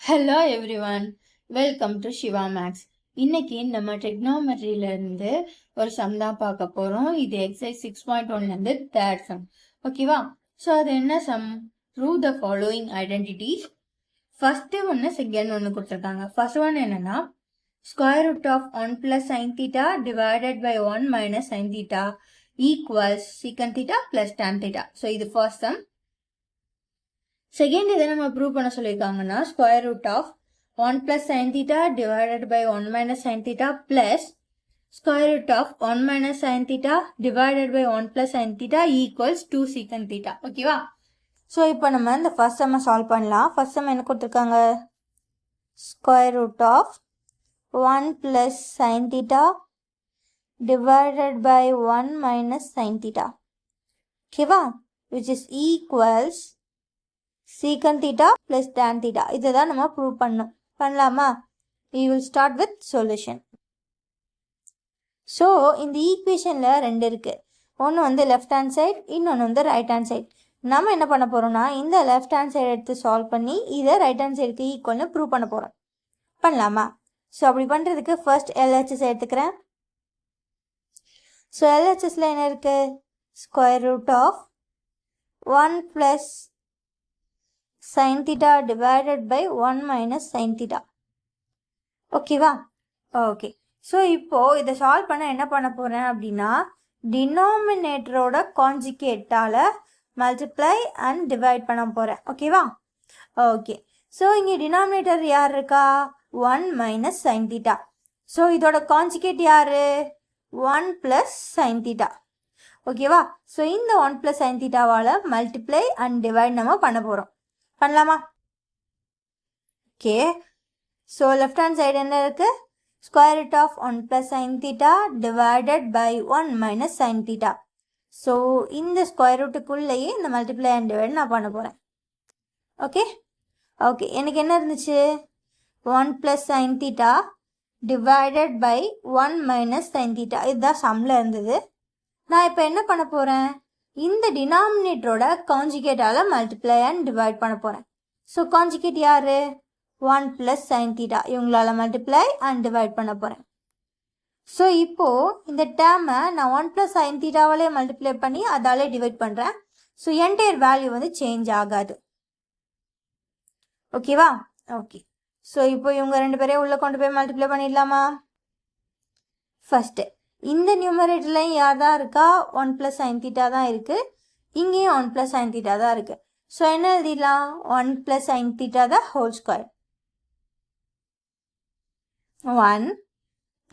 Hello everyone, welcome to Siva maths. இன்னைக்கு நம்ம டெக்னாமெட்ரியிலேருந்து ஒரு சம் தான் பார்க்க போகிறோம். இது எக்ஸசைஸ் 6.1லேருந்து தேர்ட் சம். ஓகேவா? ஸோ அது என்ன sum? Prove the following identities. First ஒன்று செகண்ட் ஒன்று கொடுத்துருக்காங்க. ஃபர்ஸ்ட் ஒன் என்னன்னா square root of 1 + sin θ divided by 1 - sin θ equals secant θ + tan θ. So இது ஃபர்ஸ்ட் சம். செகண்ட் இதை நம்ம ப்ரூவ் பண்ண சொல்லியிருக்காங்கன்னா square root of 1 + sin θ divided by 1 - sin θ plus square root of 1 - sin θ divided by 1 + sin θ equals 2 secant θ. ஓகேவா? So இப்போ நம்ம இந்த first சம்மை சால்வ் பண்ணலாம். ஃபர்ஸ்ட் சம் என்ன கொடுத்துருக்காங்க? Square root of 1 + sin θ divided by 1 - sin θ. ஓகேவா? Which is equals secant θ plus tan θ. இதை தான் நம்ம ப்ரூவ் பண்ணலாமா? we will start with solution. So இந்த ஈக்குவேஷனில் ரெண்டு இருக்குது. ஒன்று வந்து லெஃப்ட் ஹேண்ட் சைட், இன்னொன்று வந்து ரைட் ஹேண்ட் சைட். நம்ம என்ன பண்ண போகிறோம்னா இந்த லெஃப்ட் ஹேண்ட் சைடு எடுத்து சால்வ் பண்ணி இதை ரைட் ஹேண்ட் சைடுக்கு ஈக்குவல்னு ப்ரூவ் பண்ண போகிறோம். பண்ணலாமா? ஸோ அப்படி பண்ணுறதுக்கு ஃபர்ஸ்ட் LHS எடுத்துக்கிறேன். ஸோ LHSல என்ன இருக்குது? Square root of 1 + sin θ divided by 1 - sin θ. ஓகேவா? ஓகே. ஸோ இப்போது இதை சால்வ் பண்ண என்ன பண்ண போகிறேன் அப்படின்னா டினாமினேட்டரோட கான்ஜுகேட்டால் மல்டிப்ளை அண்ட் டிவைட் பண்ண போகிறேன். ஓகேவா? ஓகே. ஸோ இங்கே டினாமினேட்டர் யார் இருக்கா? 1 - sin θ. ஸோ இதோட கான்ஜுகேட் யார்? 1 + sin θ. ஓகேவா? ஸோ இந்த 1 + sin θவால் மல்டிப்ளை அண்ட் டிவைட் நம்ம பண்ண போகிறோம். பண்ணலாமா? Okay. So left hand side என்ன இருக்குது? Square root of 1 + sin θ divided by 1 - sin θ. So இந்த ஸ்கொயர் ரூட்டுக்குள்ளேயே இந்த மல்டிப்ளை அண்ட் டிவைட் நான் பண்ண போகிறேன். ஓகே. ஓகே. எனக்கு என்ன இருந்துச்சு? 1 + sin θ டிவைடட் பை 1 - sin θ. இதுதான் சம்மில் இருந்தது. நான் இப்போ என்ன பண்ண போகிறேன்? இந்த டினாமினேட்டரோட கான்ஜுகேட்டால் மல்டிப்ளை அண்ட் டிவைட் பண்ண போகிறேன். ஸோ கான்ஜுகேட் யார்? 1 + sin θ. இவங்களால் மல்டிப்ளை அண்ட் டிவைட் பண்ண போகிறேன். ஸோ இப்போது இந்த டேர்மை நான் 1 + sin θவாலே மல்டிப்ளை பண்ணி அதாலே டிவைட் பண்ணுறேன். ஸோ என்டையர் வேல்யூ வந்து சேஞ்ச் ஆகாது. ஓகேவா? ஓகே. ஸோ இப்போ இவங்க ரெண்டு பேரையும் உள்ளே கொண்டு போய் மல்டிப்ளை பண்ணிடலாமா? ஃபஸ்ட்டு இந்த நியூமரேட்டர்லையும் யார் தான் இருக்கா? 1 + sin θ தான் இருக்குது. இங்கேயும் 1 + sin θ தான் இருக்குது. ஸோ என்ன எழுதிடலாம்? 1 + sin θ the whole square. 1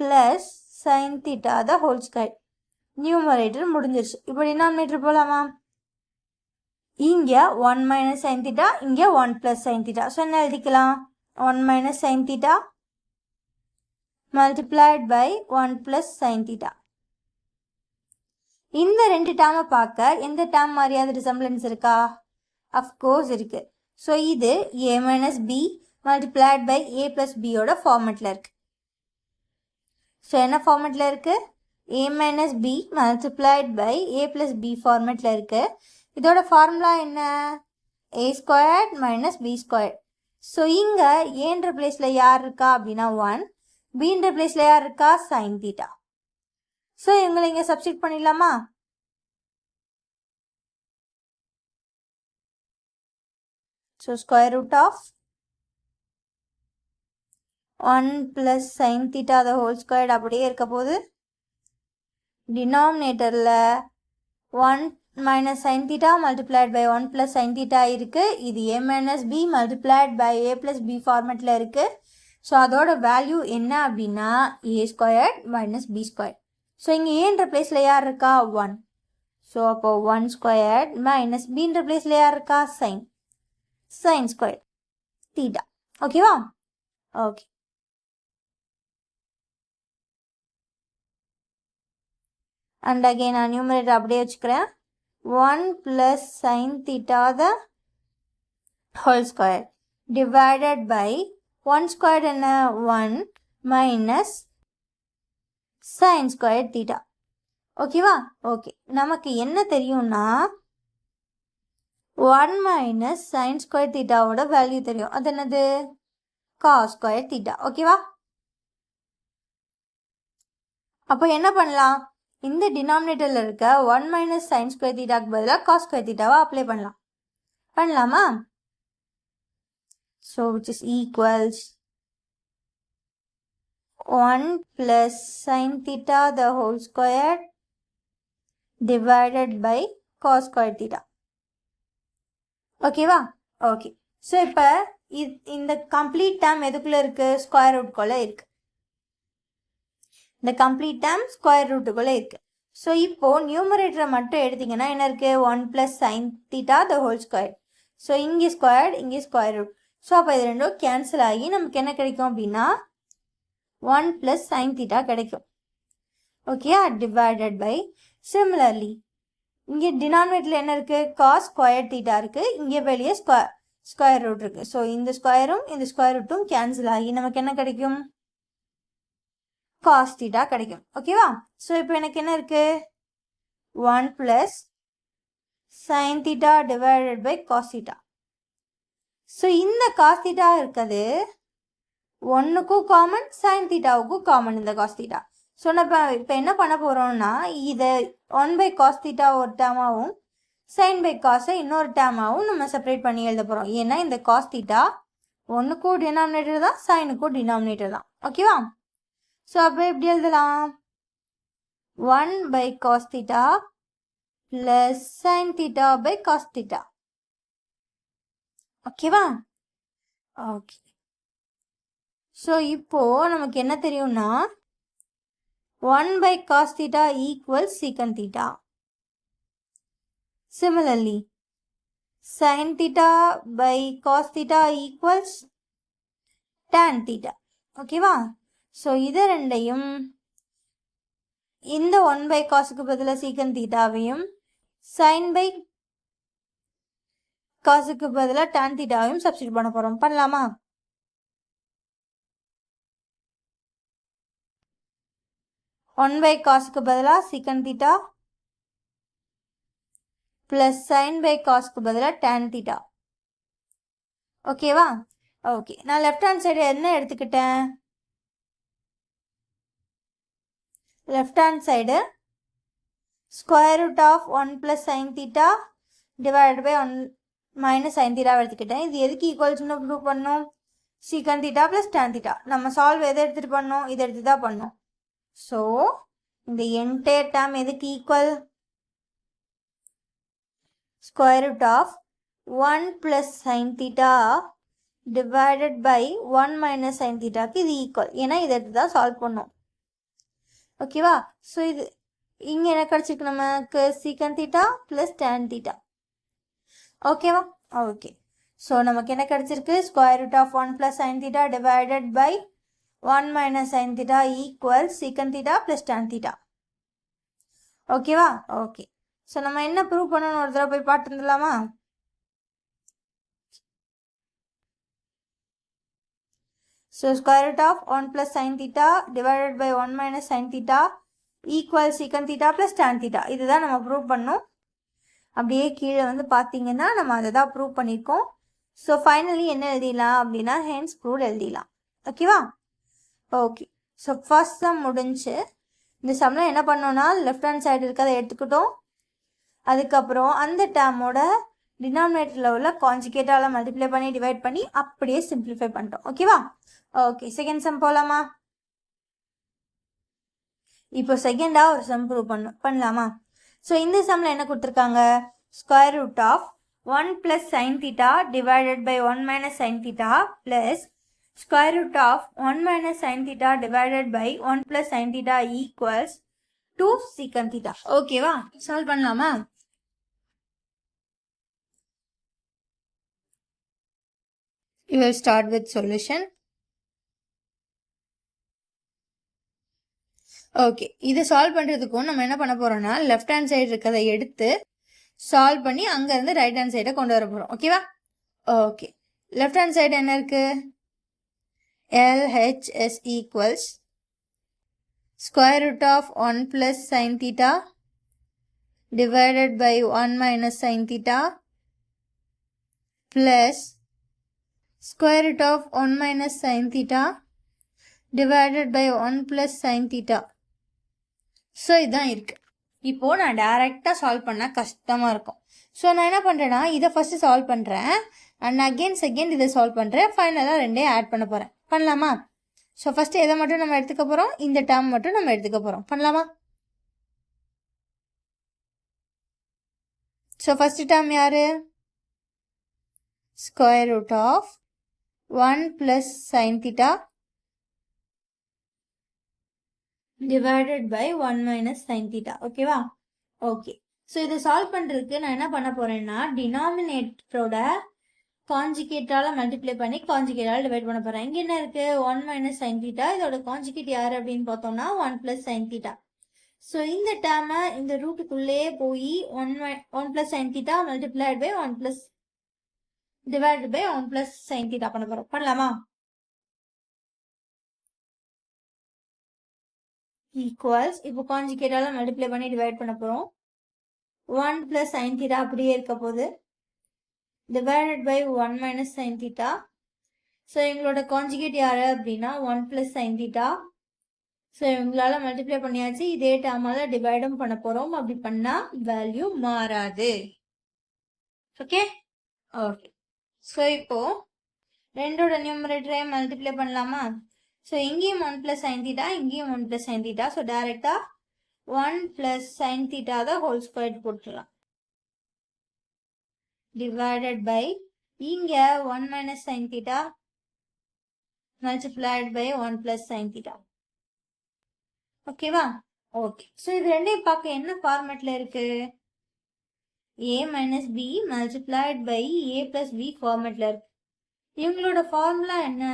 + sin θ the whole square. Numerator முடிஞ்சிருச்சு. இப்போ டினாமினேட்டர் போகலாமா? இங்கே 1 - sin θ, இங்கே 1 + sin θ. ஸோ என்ன எழுதிக்கலாம்? 1 - sin θ multiplied by 1 + sin θ. இந்த ரெண்டு டேர்மை பார்க்க எந்த டேர்ம் மாதிரியாவது ரிசம்பிளன்ஸ் இருக்கா? அஃப்கோர்ஸ் இருக்குது. ஸோ இது a - b multiplied by a + b ஓட ஃபார்மெட்டில் இருக்குது. ஸோ என்ன ஃபார்மெட்டில் இருக்குது? a - b multiplied by a + b ஃபார்மெட்டில் இருக்குது. இதோட ஃபார்முலா என்ன? a² - b². ஸோ இங்கே ஏன்ற பிளேஸில் யார் இருக்கா அப்படின்னா 1, பீன்ற பிளேஸில் யார் இருக்கா? sin θ. ஸோ இவங்களை இங்கே சப்ஸ்டிட் பண்ணிடலாமா? So square root of 1 + sin θ the whole square அப்படியே இருக்க போது டினாமினேட்டரில் 1 - sin θ multiplied by 1 + sin θ இருக்குது. இது a - b multiplied by a + b ஃபார்மெட்டில் இருக்குது. ஸோ அதோட வேல்யூ என்ன அப்படின்னா a² - b². ஸோ இங்கே ஏன்ற பிளேஸில் யார் இருக்கா? 1. ஸோ அப்போ 1² - பீன்ற பிளேஸில் யார் இருக்கா? sin square θ. ஓகேவா? ஓகே. அண்ட் அகெயின் நான் நியூமரேட்டர் அப்படியே வச்சுக்கிறேன். 1 + sin θ the whole square divided by 1² என்ன? 1 - sin square θ. ஓகேவா? ஓகே. நமக்கு என்ன தெரியும்னா 1 - sin square θவோட வேல்யூ தெரியும். அது என்னது? cos square theta. ஓகேவா? அப்போ என்ன பண்ணலாம்? இந்த டினாமினேட்டரில் இருக்க 1 மைனஸ் சைன் ஸ்கொயர் தீட்டாக்கு பதிலாக காஸ் ஸ்கொயர் தீட்டாவை அப்ளை பண்ணலாம். பண்ணலாமா? So which is equals 1 plus sin theta the whole square divided by cos square theta. ஓகேவா? ஓகே. ஸோ இப்போ இந்த கம்ப்ளீட் டேர்ம் எதுக்குள்ளே இருக்குது? ஸ்கொயர் ரூட்குள்ளே இருக்குது. இந்த கம்ப்ளீட் டேர்ம் ஸ்கொயர் ரூட்டுக்குள்ளே இருக்குது. ஸோ இப்போது நியூமரேட்டரை மட்டும் எடுத்திங்கன்னா என்ன இருக்குது? 1 plus sin theta the whole square. So இங்கே ஸ்கொயர்டு, இங்கே ஸ்கொயர் ரூட். ஸோ அப்போ இது ரெண்டும் கேன்சல் ஆகி நமக்கு என்ன கிடைக்கும் அப்படின்னா 1 plus sin theta கிடைக்கும். ஓகே, டிவைடட் பை சிமிலர்லி இங்கே டினாமினேட்டரில் என்ன இருக்குது? காஸ் ஸ்கொயர் தீட்டா இருக்குது. இங்கே வெளியே ஸ்கொயர் ரூட் இருக்குது. ஸோ இந்த ஸ்கொயரும் இந்த ஸ்கொயர் ரூட்டும் கேன்சல் ஆகி நமக்கு என்ன கிடைக்கும்? காஸ் தீட்டா கிடைக்கும். ஓகேவா? ஸோ இப்போ எனக்கு என்ன இருக்குது? 1 plus sin theta divided by cos theta. So இந்த காஸ் தீட்டா இருக்குது ஒன்றுக்கும் காமன், சைன் தீட்டாவுக்கும் காமன் இந்த காஸ் தீட்டா. ஸோ நம்ம இப்போ என்ன பண்ண போகிறோம்னா இதை 1 by cos theta ஒரு டேர்மாகவும் சைன் பை காஸை இன்னொரு டேர்மாகவும் நம்ம செப்பரேட் பண்ணி எழுத போகிறோம். ஏன்னா இந்த காஸ் தீட்டா ஒன்றுக்கும் டினாமினேட்டர் தான், சைனுக்கும் டினாமினேட்டர் தான். ஓகேவா? ஸோ அப்போ எப்படி எழுதலாம்? 1 by cos theta plus sin theta by cos theta. ஓகேவா? ஓகே. ஸோ இப்போது நமக்கு என்ன தெரியும்னா 1 by cos theta equals secant theta. Similarly, sin theta by cos theta equals tan theta. ஓகேவா? ஸோ இது ரெண்டையும் இந்த 1 by cosக்கு பதிலாக secant thetaவையும் sin by cosக்கு பதிலாக tan thetaவையும் சப்ஸ்டிட்யூட் பண்ண போகிறோம். பண்ணலாமா? ஒன் பை காஸ்க்கு பதிலாக secant theta plus sine by காஸ்க்கு பதிலாக tan theta. ஓகேவா? ஓகே, நான் லெஃப்ட் ஹேண்ட் சைடு என்ன எடுத்துக்கிட்டேன்? Left hand side square root of 1 plus sin theta divide by 1 minus sin theta எடுத்துக்கிட்டேன். இது எதுக்கு ஈக்குவல்ஸ்னு ப்ரூவ் பண்ணோம்? secant theta plus tan theta. நம்ம சால்வ் எதை எடுத்துகிட்டு பண்ணோம்? இதை எடுத்து தான் பண்ணோம். ஸோ இந்த என்டையர் டேர்ம் எதுக்கு equal? Square root of 1 plus sin theta divided by 1 minus sin thetaக்கு இது ஈக்குவல். ஏன்னா இதை எடுத்து தான் சால்வ் பண்ணோம். ஓகேவா? ஸோ இது இங்கே என்ன கிடச்சிருக்கு நமக்கு? secant theta plus tan theta. ஓகேவா? ஓகே. ஸோ நமக்கு என்ன கிடச்சிருக்கு? Square root of 1 plus sin theta divided by 1 minus sin theta equals secant theta plus tan theta. ஓகேவா? ஓகே. ஸோ நம்ம என்ன ப்ரூவ் பண்ணணும் ஒரு தடவை போய் பார்த்துருந்துலாமா? So square root of 1 plus sin theta divided by 1 minus sin theta equals secant theta plus tan theta. இதுதான் நம்ம ப்ரூவ் பண்ணோம். அப்படியே கீழே வந்து பார்த்தீங்கன்னா நம்ம அதை தான் ப்ரூவ் பண்ணியிருக்கோம். ஸோ ஃபைனலி என்ன எழுதிடலாம் அப்படின்னா ஹென்ஸ் ப்ரூவ் எழுதிடலாம். ஓகேவா? ஓகே. ஸோ ஃபர்ஸ்ட் சம் முடிஞ்சு. இந்த சம்மில் என்ன பண்ணோன்னா லெஃப்ட் ஹேண்ட் சைடு இருக்கிறத எடுத்துக்கிட்டோம். அதுக்கப்புறம் அந்த டேர்மோட டினாமினேட்டரில் உள்ள கான்ஜுகேட்டால் மல்டிப்ளை பண்ணி டிவைட் பண்ணி அப்படியே சிம்பிளிஃபை பண்ணிட்டோம். ஓகேவா? ஓகே, செகண்ட் சம் போகலாமா? இப்போ செகண்டாக ஒரு சம் ப்ரூவ் பண்ணலாமா? ஸோ இந்த சம்மில் என்ன கொடுத்துருக்காங்க? Square root of 1 plus sin theta divided by 1 minus sin theta plus square root of 1 minus sin theta divided by 1 plus sin theta equals 2 secant theta. ஓகேவா? சால்வ் பண்ணலாமா? You will start with solution. Okay, இது solve பண்ணுறதுக்கும் நம்ம என்ன பண்ண போகிறோம்னா left hand side இருக்கிறத எடுத்து சால்வ் பண்ணி அங்கேருந்து ரைட் ஹேண்ட் சைடை கொண்டு வர போகிறோம். ஓகேவா? ஓகே, லெஃப்ட் ஹேண்ட் சைடு என்ன இருக்குது? LHS equals square root of 1 plus sin theta divided by 1 minus sin theta plus square root of 1 minus sin theta divided by 1 plus sin theta. So இதுதான் இருக்குது. இப்போது நான் டேரெக்டாக சால்வ் பண்ணால் கஷ்டமாக இருக்கும். ஸோ நான் என்ன பண்ணுறேன்னா இதை ஃபஸ்ட்டு சால்வ் பண்ணுறேன் அண்ட் செகண்ட் இதை சால்வ் பண்ணுறேன். ஃபைனலாக ரெண்டையும் ஆட் பண்ண போகிறேன். பண்ணலாமா? ஸோ ஃபஸ்ட்டு எதை மட்டும் நம்ம எடுத்துக்க போகிறோம், இந்த டேர்ம் மட்டும் நம்ம எடுத்துக்க போகிறோம். பண்ணலாமா? ஸோ ஃபஸ்ட்டு டேர்ம் யார்? Square root of 1 plus sin theta divided by 1 minus sin theta. ஓகேவா? ஓகே. ஸோ இதை சால்வ் பண்ணுறதுக்கு நான் என்ன பண்ண போகிறேன்னா டினாமினேட்டரோட காஞ்சிகேட்டால் மல்டிப்ளை பண்ணி காஞ்சிகேட்டால் டிவைட் பண்ண போகிறேன். இங்கே என்ன இருக்குது? 1 minus sin theta. இதோட காஞ்சிகேட் யார் அப்படின்னு பார்த்தோம்னா 1 plus sin theta. ஸோ இந்த டேர்மை இந்த ரூட்டுக்குள்ளேயே போய் 1 plus sin theta multiplied by 1 plus divided by 1 plus sin theta பண்ண போகிறோம். பண்ணலாமா? ஈக்குவல்ஸ் இப்போ காஞ்சிகேட்டால மல்டிப்ளை பண்ணி டிவைட் பண்ண போகிறோம். 1 plus sin theta அப்படியே இருக்க போகுது divided by 1 minus sin theta. So எங்களோட காஞ்சிகேட் யார் அப்படின்னா 1 plus sin theta. ஸோ இவங்களால மல்டிப்ளை பண்ணியாச்சு. இதே டேர்மால டிவைடும் பண்ண போகிறோம். அப்படி பண்ணால் வேல்யூ மாறாது. Okay okay. ஸோ இப்போது ரெண்டோட நியூமரேட்டரையும் மல்டிப்ளை பண்ணலாமா? ஸோ இங்கேயும் 1 plus sin theta, இங்கேயும் 1 plus sin theta. ஸோ டைரெக்டாக 1 plus sin theta தான் ஹோல் ஸ்கொயர் போட்டுடலாம். டிவைடட் பை இங்கே 1 minus sin theta multiplied by 1 plus sin theta. ஓகேவா? ஓகே. ஸோ இது ரெண்டையும் பார்க்க என்ன ஃபார்மேட்டில் இருக்குது? a minus b multiplied by a plus b ஃபார்மேட்டில் இருக்கு. இவங்களோட ஃபார்முலா என்ன?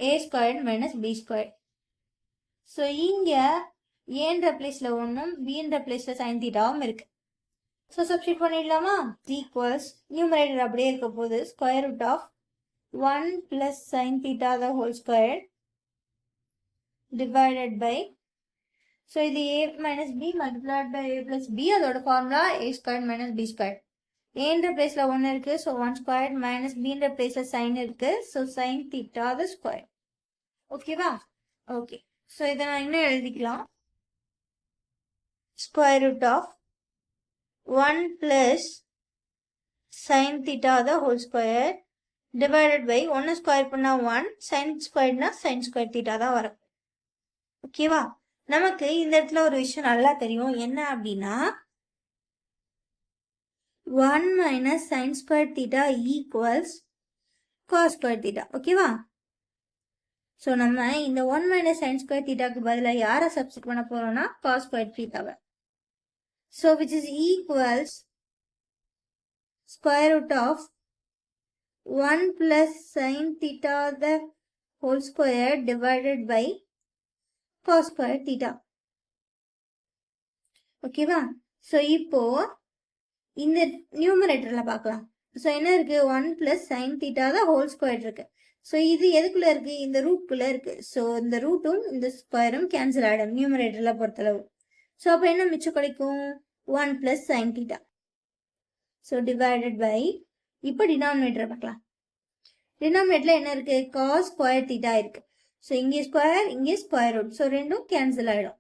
a squared minus b squared. So இங்கே ஏன்ற பிளேஸில் ஒன்றும் பின்ற பிளேஸில் சைன் தீட்டாவும் இருக்கு. ஸோ சப்ஸ்டிட் பண்ணிடலாமா? ஈக்குவல்ஸ் நியூமரேட்டர் அப்படியே இருக்க போது square root of 1 plus sin theta the whole square divided by, so இது a minus b multiplied by a plus b. அதோட formula a squared minus b squared. ஏன்ற பிளேஸில் ஒன்று இருக்குது. ஸோ 1 squared minus bன்ற பிளேஸில் சைன் இருக்குது. So sine theta the square. ஓகேவா? Okay. So இதை நான் இன்னும் எழுதிக்கலாம். Square root of 1 plus sin theta the whole square divided by 1 square பண்ணால் 1, sin ஸ்கொயர்னா sin ஸ்கொயர் தீட்டா தான் வரும். ஓகேவா? நமக்கு இந்த இடத்துல ஒரு விஷயம் நல்லா தெரியும். என்ன அப்படின்னா 1 minus sin square theta equals cos square theta. ஓகேவா? ஸோ நம்ம இந்த 1 minus sin ஸ்கொயர் தீட்டாக்கு பதிலாக யாரை சப்ஸ்டிட் பண்ண போகிறோம்னா cos ஸ்கொயர் தீட்டாவை. So which is equals square root of 1 plus sin theta the whole square divided by cos square theta. ஓகேவா? So இப்போ இந்த நியூமரேட்டரில் பார்க்கலாம். ஸோ என்ன இருக்குது? 1 plus sin theta the whole square இருக்கு. ஸோ இது எதுக்குள்ளே இருக்குது? இந்த ரூட்குள்ளே இருக்குது. ஸோ இந்த ரூட்டும் இந்த ஸ்கொயரும் கேன்சல் ஆகிடும் நியூமரேட்டரில் பொறுத்தளவு. ஸோ அப்போ என்ன மிச்சம் கிடைக்கும்? 1 plus sin theta. So divided by, இப்போ டினாமினேட்டரை பார்க்கலாம். டினாமினேட்டரில் என்ன இருக்குது? cos ஸ்கொயர் தீட்டா இருக்குது. ஸோ இங்கே ஸ்கொயர், இங்கே ஸ்கொயர் ரூட். ஸோ ரெண்டும் கேன்சல் ஆகிடும்.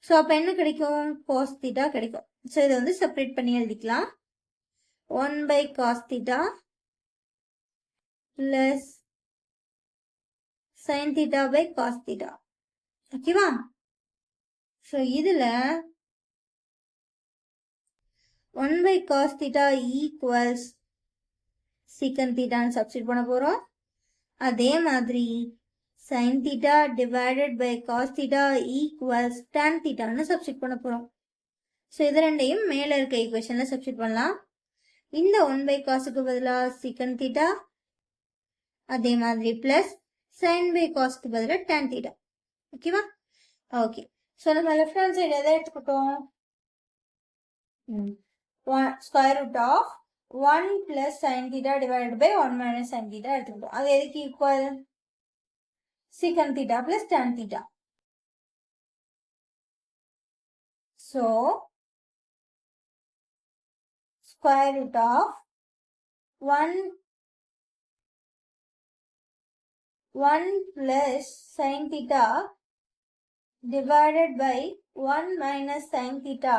ஸோ அப்போ என்ன கிடைக்கும்? cos தீட்டா கிடைக்கும். ஸோ இதை வந்து செப்பரேட் பண்ணி எழுதிக்கலாம். 1 by cos theta plus sin theta by cos theta. ஓகேவா? ஸோ இதில் 1 by cos theta equals secant theta substitute பண்ண போகிறோம். அதே மாதிரி sin theta divided by cos theta equals tan theta substitute பண்ண போகிறோம். ஸோ இது ரெண்டையும் மேலே இருக்க ஈக்குவேஷனில் சப்ஸ்டிட் பண்ணலாம். இந்த 1 by cosக்கு பதிலாக secant theta, அதே மாதிரி ப்ளஸ் sin by cosக்கு பதிலாக tan theta. ஓகேவா? ஓகே. ஸோ நம்ம லெஃப்ட் ஹேண்ட் சைடு எதை எடுத்துக்கிட்டோம்? Square root of 1 plus sin theta divided by 1 minus sin theta எடுத்துக்கிட்டோம். அது எதுக்கு equal? secant theta plus tan theta. So square root of 1 1 plus sin theta divided by 1 minus sin theta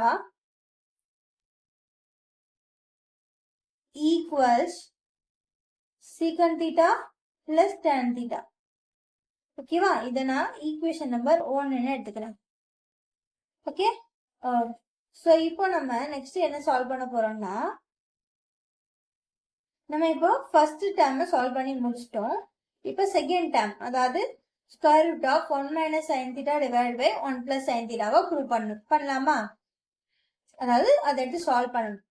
equals secant theta plus tan theta. ஓகேவா? இதை நான் equation number 1 எடுத்துக்கிறேன். Okay, so இப்போ நம்ம next என்ன சால்வ் பண்ண போறோம்னா, நம்ம இப்போ ஃபர்ஸ்ட் டேர்மை சால்வ் பண்ணி முடிச்சிட்டோம். இப்போ செகண்ட் டேர்ம், அதாவது square root of 1 minus sine theta divide by 1 plus sine தீட்டாவை ப்ரூவ் பண்ணலாமா? அதாவது அதை எடுத்து சால்வ் பண்ணணும்.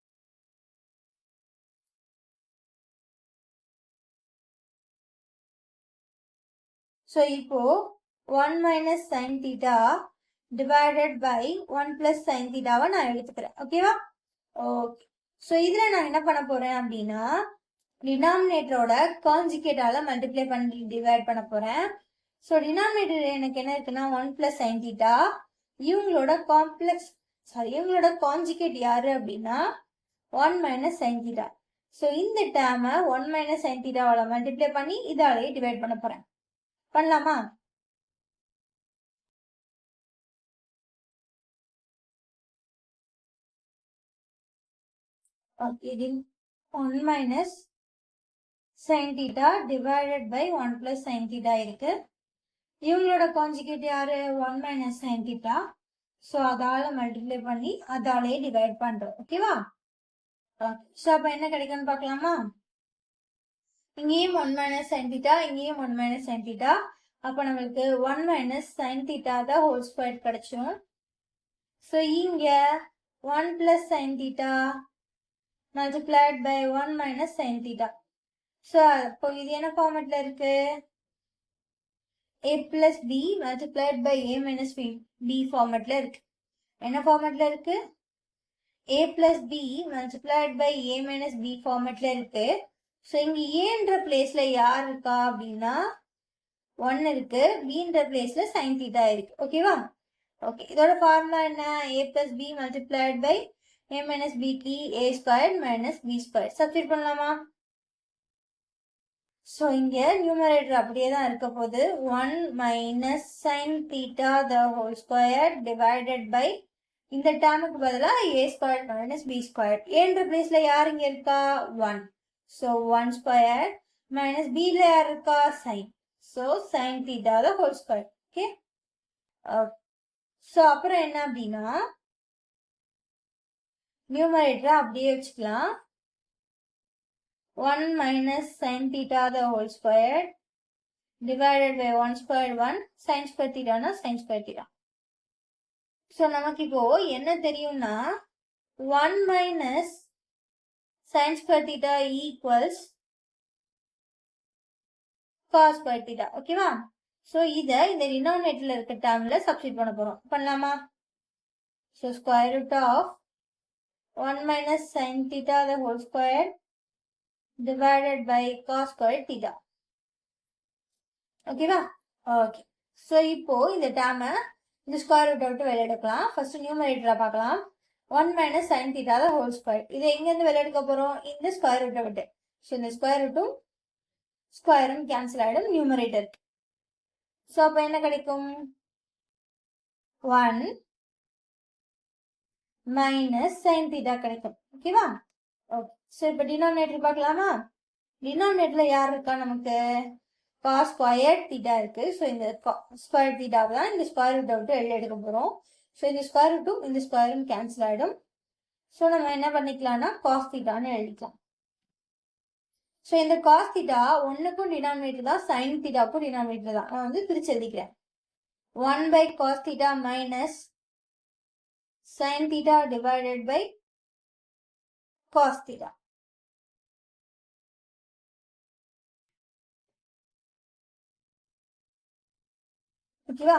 ஸோ இப்போ 1 minus sine theta divided by 1 plus sine தீட்டாவை நான் எடுத்துக்கிறேன். ஓகேவா? ஓகே, ஸோ இதில் நான் என்ன பண்ண போறேன் அப்படின்னா, டினாமினேட்டரோட கான்ஜுகேட்டால மல்டிப்ளை பண்ணி டிவைட் பண்ண போறேன். ஸோ டினாமினேட்டர் எனக்கு என்ன இருக்குன்னா 1 பிளஸ் சைன் தீட்டா, இவங்களோட இவங்களோட கான்ஜுகேட் யாரு அப்படின்னா 1 மைனஸ் சைன் தீட்டா. ஸோ இந்த டேர்மை 1 மைனஸ் சைன் தீட்டாவோட மல்டிப்ளை பண்ணி இதாலேயே டிவைட் பண்ண போறேன். பண்ணலாமா? Okay, 1 minus sine theta divided by 1 plus sine theta இருக்கு. இவங்களோட கான்ஜுகேட் யாரு? 1 மைனஸ் சைன் தீட்டா. ஸோ அதால மல்டிப்ளை பண்ணி அதாலே டிவைட் பண்றோம். ஓகேவா? ஸோ அப்போ என்ன கிடைக்கும்னு பார்க்கலாமா? இங்கேயும் 1 மைனஸ் சைன் தீட்டா, இங்கேயும் 1 மைனஸ் சைன் தீட்டா. அப்போ நம்மளுக்கு 1 மைனஸ் சைன் தீட்டா தான் ஹோல் ஸ்கொயர் கிடைச்சோம். ஸோ இங்க 1 plus sine theta multiplied by 1 minus sin theta. So, இப்போ இது என்ன ஃபார்மட்ல இருக்கு? a plus b multiplied by a minus b ஃபார்மட்ல இருக்கு. என்ன ஃபார்மட்ல இருக்கு? a plus b multiplied by a minus b ஃபார்மட்ல இருக்கு. ஸோ இங்க ஏன்ற பிளேஸ்ல யார் இருக்கா அப்படின்னா 1 இருக்கு, bன்ற பிளேஸ்ல sin theta இருக்கு. ஓகேவா? ஓகே, இதோட ஃபார்முலா என்ன? a plus b multiplied by a minus b க்கு a squared minus b squared. Substitute பண்ணலாமா? ஸோ இங்கே நியூமரேட்டர் அப்படியே தான் இருக்க போது. 1 minus sine theta the whole square divided by இந்த டேர்முக்கு பதிலாக a square minus b square. ஏன்ற பிளேஸ்ல யார் இங்கே இருக்கா? 1. ஸோ 1 ஸ்கொயர் மைனஸ் bல யார் இருக்கா? Sine. So sine theta the whole square. Okay, so அப்புறம் என்ன அப்படின்னா நியூமரேட்டரை அப்படியே வச்சுக்கலாம். 1 minus sin theta the whole square divided by 1 square 1 sin square theta na sin square theta. So நமக்கு இப்போ என்ன தெரியும்னா 1 minus sin square theta equals cos square theta. ஓகேவா? ஸோ இதை இந்த டினாமினேட்டர்ல இருக்க டேர்ம்ல சப்ஸ்டிட் பண்ண போறோம். பண்ணலாமா? So square root of 1 minus sin theta the whole square divided by cos square theta. ஓகேவா? ஓகே, ஸோ இப்போ இந்த டேர்மை இந்த ஸ்கொயர் ரூட்டை விட்டு வெளியே எடுக்கலாம். ஃபர்ஸ்ட் நியூமரேட்டரை பார்க்கலாம். 1 மைனஸ் சைன் தீட்டா தான் ஹோல் ஸ்கொயர். இதை எங்கேருந்து வெளியே எடுக்க போகிறோம்? இந்த ஸ்கொயர் ரூட்டை விட்டு. ஸோ இந்த ஸ்கொயர் ரூட்டும் ஸ்கொயரும் கேன்சல் ஆகிடும் நியூமரேட்டர். ஸோ அப்போ என்ன கிடைக்கும்? 1 மைனஸ் சைன் தீட்டா கிடைக்கும். ஓகேவா? ஓகே, ஸோ இப்போ டினாமினேட்டர் பார்க்கலாமா? டினாமினேட்டர்ல யார் இருக்கா? நமக்கு cos ஸ்கொயர் தீட்டா இருக்கு. ஸோ இந்த ஸ்கொயர் தீட்டாவை தான் இந்த ஸ்கொயர் ரூட்டை விட்டு வெளியே எடுக்க போகிறோம். ஸோ இந்த ஸ்கொயர் ரூட்டும் இந்த ஸ்கொயரும் கேன்சல் ஆகிடும். ஸோ நம்ம என்ன பண்ணிக்கலாம்னா cos தீட்டான்னு எழுதிக்கலாம். ஸோ இந்த cos தீட்டா ஒன்றுக்கும் டினாமினேட்டர் தான், சைன் தீட்டாவுக்கும் டினாமினேட்டர் தான். நான் வந்து பிரிச்சு எழுதிக்கிறேன். 1 by cos theta minus sin theta divided by cos theta. ஓகேவா?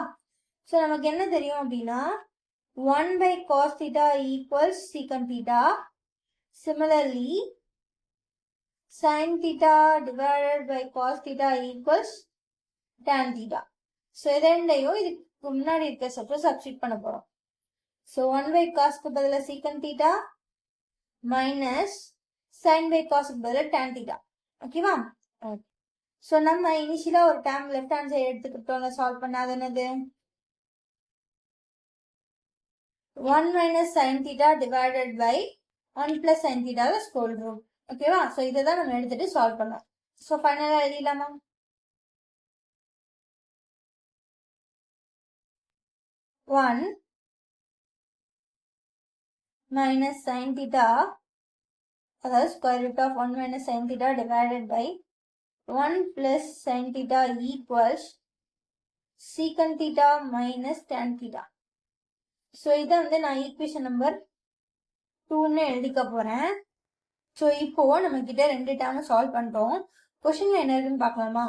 ஸோ நமக்கு என்ன தெரியும் அப்படின்னா 1 by cos theta equals secant theta. Similarly, sin theta divided by cos theta equals tan theta. So இதெண்டையும் இதுக்கு முன்னாடி இருக்க சப்ஸ்டிட் பண்ண போறோம். ஸோ 1 by cosக்கு பதிலாக secant theta minus sin by cosக்கு பதிலாக tan theta. ஓகேவா? ஸோ நம்ம இனிஷியலாக ஒரு டேம் லெஃப்ட் ஹேண்ட் சைடு எடுத்துக்கிட்டோம்ல சால்வ் பண்ணாது என்னது 1 minus sin theta divided by 1 plus sin theta the square root. ஓகேவா? ஸோ இதை தான் நம்ம எடுத்துட்டு சால்வ் பண்ணோம். ஸோ ஃபைனலாக எழுதிடலாமா? 1 minus sin theta, அதாவது square root of 1 minus sin theta divided by 1 plus sin theta equals secant theta minus tan theta. So இதை வந்து நான் ஈக்குவேஷன் நம்பர் 2ன்னு எழுதிக்க போகிறேன். ஸோ இப்போ நம்ம கிட்ட 2 டேர்மை சால்வ் பண்ணிட்டோம். கொஸ்டின்ல என்ன இருக்குன்னு பார்க்கலாமா?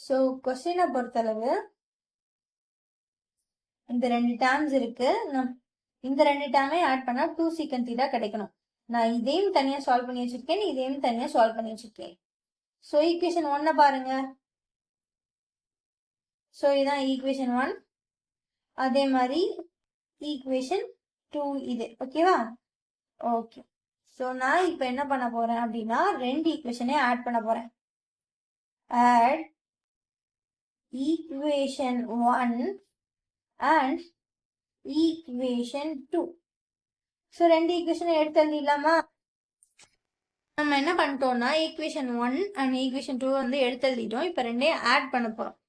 ஸோ கொஸ்டினை பொறுத்தளவு இந்த 2 டேர்ம்ஸ் இருக்கு. இந்த 2 டேர்மே ஆட் பண்ணா 2 secant theta கிடைக்கணும். நான் இதையும் தனியா சால்வ் பண்ணி வச்சிருக்கேன், இதையும் தனியா சால்வ் பண்ணி வச்சிருக்கேன். ஸோ ஈக்குவேஷன் 1 பாருங்க. ஸோ இதுதான் ஈக்குவேஷன் 1. அதே மாதிரி ஈக்குவேஷன் 2 இது. ஓகேவா? ஓகே. ஸோ நான் இப்போ என்ன பண்ண போறேன் அப்படின்னா 2 ஈக்குவேஷனே ஆட் பண்ண போறேன். Add equation 1 and equation 2. ஸோ 2 ஈக்குவேஷனை எடுத்து எழுதிடலாமா? நம்ம என்ன பண்ணிட்டோம்னா ஈக்குவேஷன் 1 அண்ட் ஈக்குவேஷன் 2 வந்து எடுத்து எழுதிட்டோம். இப்போ 2ஐயும் ஆட் பண்ண போகிறோம்.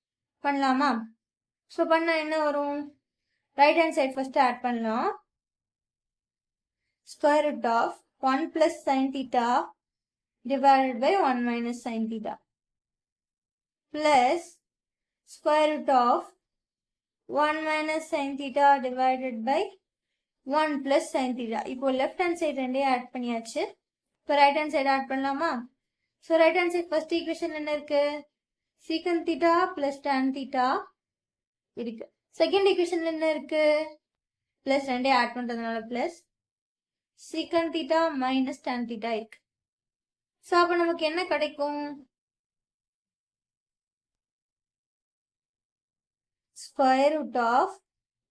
பண்ணலாமா? ஸோ பண்ணால் என்ன வரும்? Right hand side first add பண்ணலாம். Square root of 1 plus sin theta divided by 1 minus sin theta plus square root of 1 minus sin theta divided by 1 plus sin theta. இப்போ left hand side 2ஐயும் ஆட் பண்ணியாச்சு. இப்போ right hand side add பண்ணலாமா? So right hand side first equation என்ன இருக்கு? secant theta plus tan theta இருக்கு. Second ஈக்குவேஷன்ல என்ன இருக்கு? Plus 2ஐயும் add பண்றதுனால plus secant theta minus tan theta இருக்கு. ஸோ அப்போ நமக்கு என்ன கிடைக்கும்? Square root of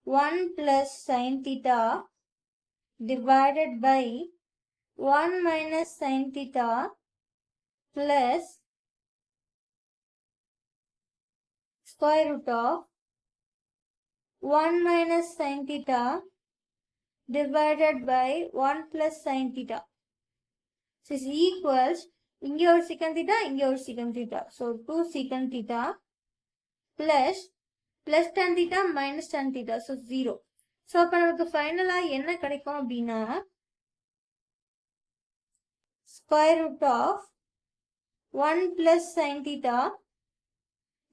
1 plus sin theta divided by 1 minus sin theta plus square root of 1 minus sin theta divided by 1 plus sin theta. This is equals, இங்கே ஒரு secant theta, இங்கே ஒரு secant theta. So 2 secant theta plus tan theta minus tan theta. So 0. So அப்போ நமக்கு ஃபைனலாக என்ன கிடைக்கும் அப்படின்னா square root of 1 plus sin theta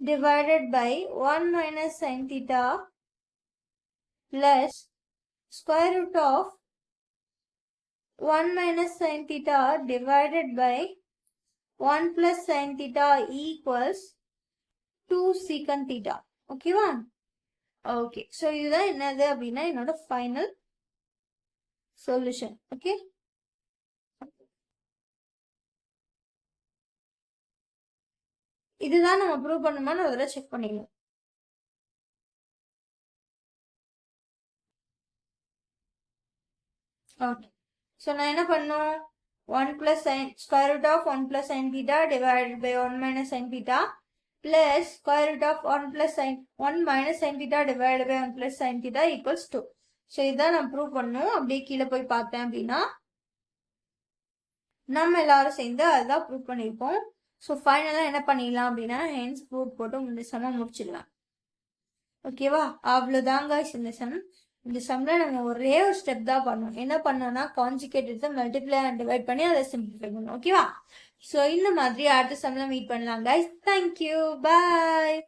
divided by 1 minus sin theta plus square root of 1 minus sin theta divided by 1 plus sin theta equals 2 secant theta. ஓகேவா? Okay. So இதுதான் என்னது அப்படின்னா என்னோட ஃபைனல் சொல்யூஷன். ஓகே, இதுதான் நம்ம prove பண்ணுமான்னு ஒரு தடவை check பண்ணிக்கணும். ஓகே. ஸோ நான் என்ன பண்ணோம்? 1 plus sin square root of 1 plus sin theta divided by 1 minus sin theta plus square root of 1 plus sin 1 minus sin theta divided by 1 plus sin theta equals 2. So இதான் நான் prove பண்ணணும். அப்படியே கீழே போய் பார்த்தேன் அப்படின்னா நம்ம எல்லாரும் சேர்ந்து அதுதான் ப்ரூவ் பண்ணியிருப்போம். ஸோ ஃபைனலாக என்ன பண்ணிடலாம் அப்படின்னா ஹென்ஸ் ப்ரூவ் போட்டு இந்த சமம் முடிச்சிடலாம். ஓகேவா? அவ்வளோதாங்க இந்த சம். இந்த சம்ல நம்ம ஒரே ஒரு ஸ்டெப் தான் பண்ணோம். என்ன பண்ணோம்னா கான்ஜுகேட் எடுத்து மல்டிப்ளை அண்ட் டிவைட் பண்ணி அதை சிம்பிளிஃபை பண்ணணும். ஓகேவா? ஸோ இந்த மாதிரி அடுத்த சம்ல மீட் பண்ணலாம் கைஸ். தேங்க்யூ, பாய்.